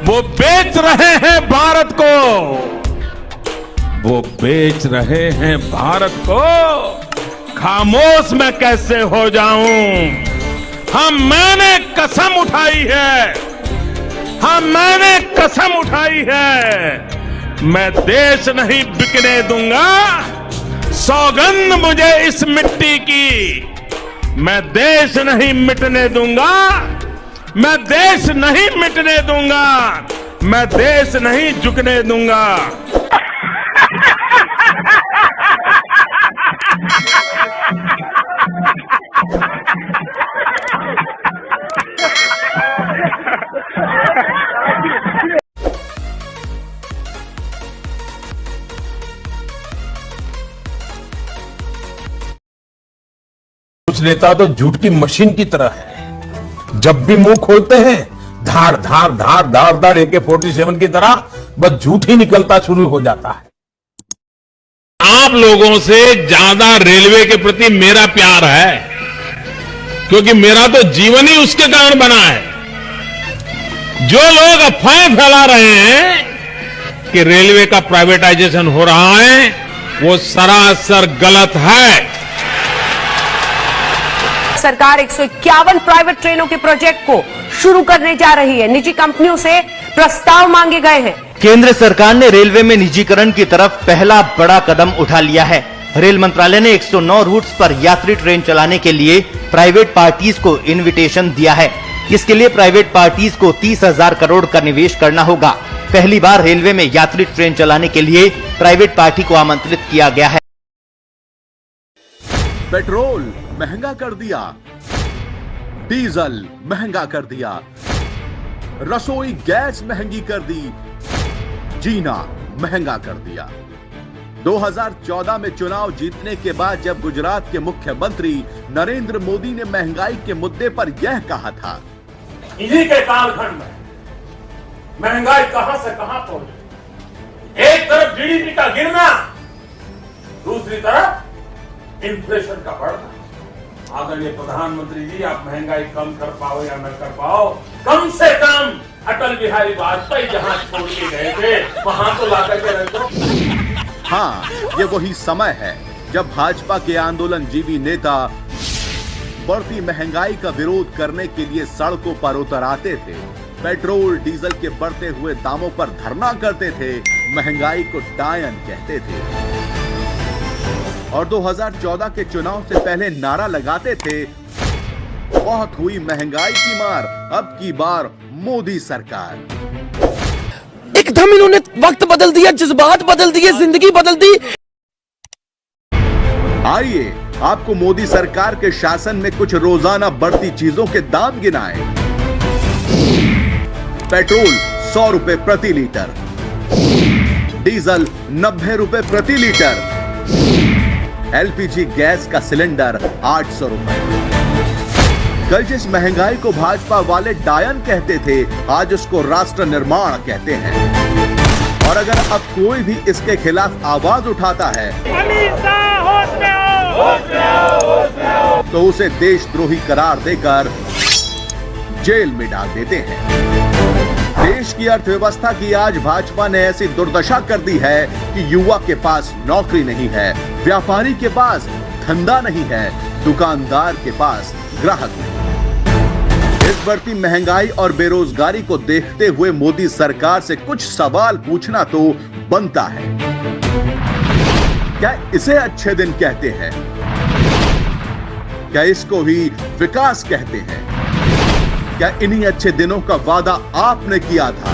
वो बेच रहे हैं भारत को, वो बेच रहे हैं भारत को। खामोश मैं कैसे हो जाऊं? मैंने कसम उठाई है, मैंने कसम उठाई है, मैं देश नहीं बिकने दूंगा। सौगंध मुझे इस मिट्टी की, मैं देश नहीं मिटने दूंगा, मैं देश नहीं मिटने दूंगा, मैं देश नहीं झुकने दूंगा। कुछ नेता तो झूठ की मशीन की तरह है, जब भी मुंह खोलते हैं धार धार धार धार धार AK-47 की तरह बस झूठ ही निकलता शुरू हो जाता है। आप लोगों से ज्यादा रेलवे के प्रति मेरा प्यार है, क्योंकि मेरा तो जीवन ही उसके कारण बना है। जो लोग अफवाहें फैला रहे हैं कि रेलवे का प्राइवेटाइजेशन हो रहा है, वो सरासर गलत है। सरकार 151 प्राइवेट ट्रेनों के प्रोजेक्ट को शुरू करने जा रही है। निजी कंपनियों से प्रस्ताव मांगे गए हैं। केंद्र सरकार ने रेलवे में निजीकरण की तरफ पहला बड़ा कदम उठा लिया है। रेल मंत्रालय ने 109 रूट्स पर यात्री ट्रेन चलाने के लिए प्राइवेट पार्टीज को इनविटेशन दिया है। इसके लिए प्राइवेट पार्टीज को 30,000 करोड़ का निवेश करना होगा। पहली बार रेलवे में यात्री ट्रेन चलाने के लिए प्राइवेट पार्टी को आमंत्रित किया गया है। पेट्रोल महंगा कर दिया, डीजल महंगा कर दिया, रसोई गैस महंगी कर दी, जीना महंगा कर दिया। 2014 में चुनाव जीतने के बाद जब गुजरात के मुख्यमंत्री नरेंद्र मोदी ने महंगाई के मुद्दे पर यह कहा था, इन्हीं के कालखंड में महंगाई कहां से कहां पहुंच गई। एक तरफ GDP का गिरना, दूसरी तरफ इन्फ्लेशन का बढ़ना। आदरणीय प्रधानमंत्री जी, आप महंगाई कम कर पाओ या न कर पाओ, कम से कम अटल बिहारी वाजपेयी जहां छोड़ के गए थे वहां तो लाकर के रख दो। हाँ, ये वही समय है जब भाजपा के आंदोलनजीवी नेता बढ़ती महंगाई का विरोध करने के लिए सड़कों पर उतर आते थे, पेट्रोल डीजल के बढ़ते हुए दामों पर धरना करते थे, महंगाई को डायन कहते थे और 2014 के चुनाव से पहले नारा लगाते थे, बहुत हुई महंगाई की मार, अब की बार मोदी सरकार। एकदम इन्होंने वक्त बदल दिया, जज्बात बदल दिए, जिंदगी बदल दी। आइए आपको मोदी सरकार के शासन में कुछ रोजाना बढ़ती चीजों के दाम गिनाएं। पेट्रोल 100 रुपए प्रति लीटर, डीजल 90 रुपए प्रति लीटर, LPG गैस का सिलेंडर 800 रुपए। कल जिस महंगाई को भाजपा वाले डायन कहते थे, आज उसको राष्ट्र निर्माण कहते हैं। और अगर अब कोई भी इसके खिलाफ आवाज उठाता है तो उसे देशद्रोही करार देकर जेल में डाल देते हैं। देश की अर्थव्यवस्था की आज भाजपा ने ऐसी दुर्दशा कर दी है कि युवा के पास नौकरी नहीं है, व्यापारी के पास धंधा नहीं है, दुकानदार के पास ग्राहक नहीं। इस बढ़ती महंगाई और बेरोजगारी को देखते हुए मोदी सरकार से कुछ सवाल पूछना तो बनता है। क्या इसे अच्छे दिन कहते हैं? क्या इसको ही विकास कहते हैं? क्या इन्हीं अच्छे दिनों का वादा आपने किया था?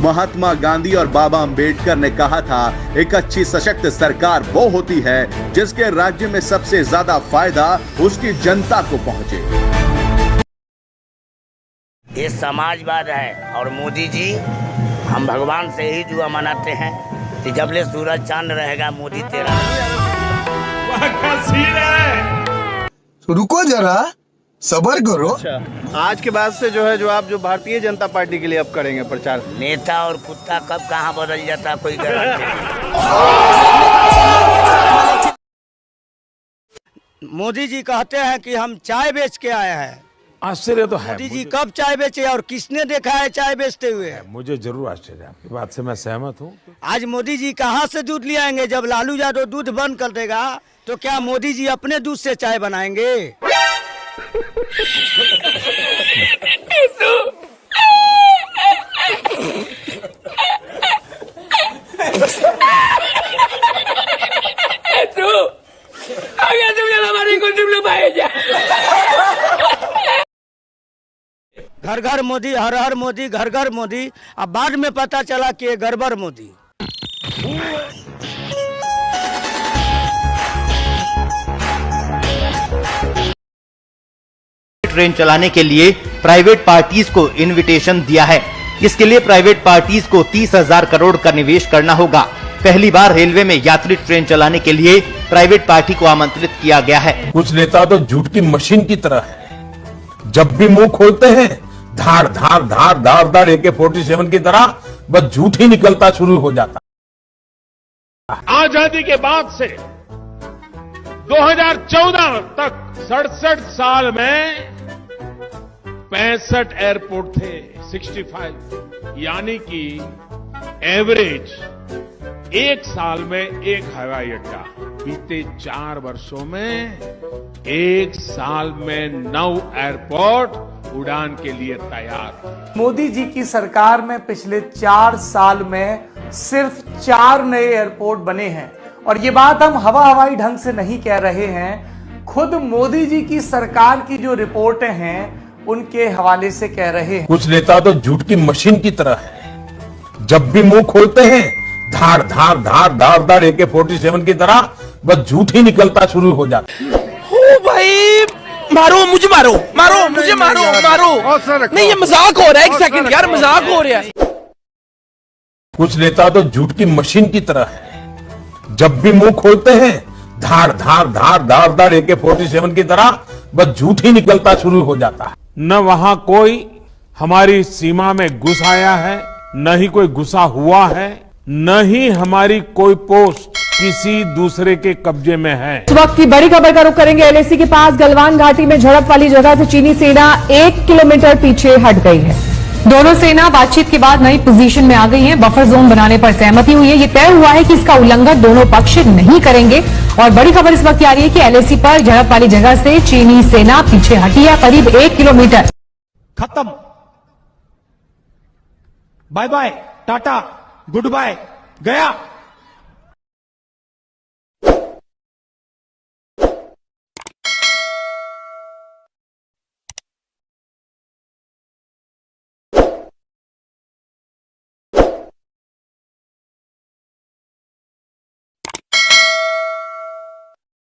महात्मा गांधी और बाबा अंबेडकर ने कहा था, एक अच्छी सशक्त सरकार वो होती है जिसके राज्य में सबसे ज्यादा फायदा उसकी जनता को पहुंचे। ये समाजवाद है और मोदी जी, हम भगवान से ही दुआ मनाते हैं कि जबले सूरज चांद रहेगा मोदी तेरा। रुको जरा, सबर करो। आज के बाद से जो आप भारतीय जनता पार्टी के लिए अब करेंगे प्रचार। नेता और कुत्ता कब कहां बदल जाता कोई गारंटी नहीं। मोदी जी कहते हैं कि हम चाय बेच के आए हैं, आश्चर्य तो है। मोदी जी कब चाय बेचे और किसने देखा है चाय बेचते हुए? मुझे जरूर आश्चर्य है, आपकी बात से मैं सहमत हूँ। आज मोदी जी कहाँ से दूध ले आएंगे? जब लालू यादव दूध बंद कर देगा तो क्या मोदी जी अपने दूध से चाय बनाएंगे? घर घर मोदी, हर हर मोदी, घर घर मोदी। अब बाद में पता चला कि ये गड़बड़ मोदी। ट्रेन चलाने के लिए प्राइवेट पार्टीज को इनविटेशन दिया है। इसके लिए प्राइवेट पार्टीज को 30,000 करोड़ का निवेश करना होगा। पहली बार रेलवे में यात्री ट्रेन चलाने के लिए प्राइवेट पार्टी को आमंत्रित किया गया है। कुछ नेता तो झूठ की मशीन की तरह है, जब भी मुंह खोलते हैं धार धार धार धार धार AK-47 की तरह बस झूठ ही निकलता शुरू हो जाता। आजादी के बाद से 2014 तक 67 साल में 65 एयरपोर्ट थे, 65, यानी कि एवरेज एक साल में एक हवाई अड्डा। बीते 4 वर्षों में एक साल में 9 एयरपोर्ट उड़ान के लिए तैयार। मोदी जी की सरकार में पिछले 4 साल में सिर्फ 4 नए एयरपोर्ट बने हैं। और ये बात हम हवाई ढंग से नहीं कह रहे हैं, खुद मोदी जी की सरकार की जो रिपोर्टें हैं उनके हवाले से कह रहे हैं। कुछ नेता तो झूठ की मशीन की तरह है, जब भी मुंह खोलते हैं धार धार धार धार धार AK-47 की तरह बस झूठ ही निकलता शुरू हो जाता। ओ भाई, मारो मुझे, मारो मारो मुझे, मारो मारो। नहीं, ये मजाक हो रहा है। एक सेकंड यार, मजाक हो रहा है। कुछ नेता तो झूठ की मशीन की तरह है, जब भी मुंह खोलते हैं धार धार धार धार धार AK-47 की तरह बस झूठ ही निकलता शुरू हो जाता है। न वहां कोई हमारी सीमा में घुस आया है, न ही कोई घुसा हुआ है, न ही हमारी कोई पोस्ट किसी दूसरे के कब्जे में है। इस वक्त की बड़ी खबर का रुख करेंगे। LAC के पास गलवान घाटी में झड़प वाली जगह से चीनी सेना 1 किलोमीटर पीछे हट गई है। दोनों सेना बातचीत के बाद नई पोजीशन में आ गई है। बफर जोन बनाने पर सहमति हुई है। ये तय हुआ है कि इसका उल्लंघन दोनों पक्ष नहीं करेंगे। और बड़ी खबर इस वक्त आ रही है कि LAC पर झड़प वाली जगह से चीनी सेना पीछे हटी है, करीब 1 किलोमीटर। खत्म, bye bye, tata, goodbye, गया।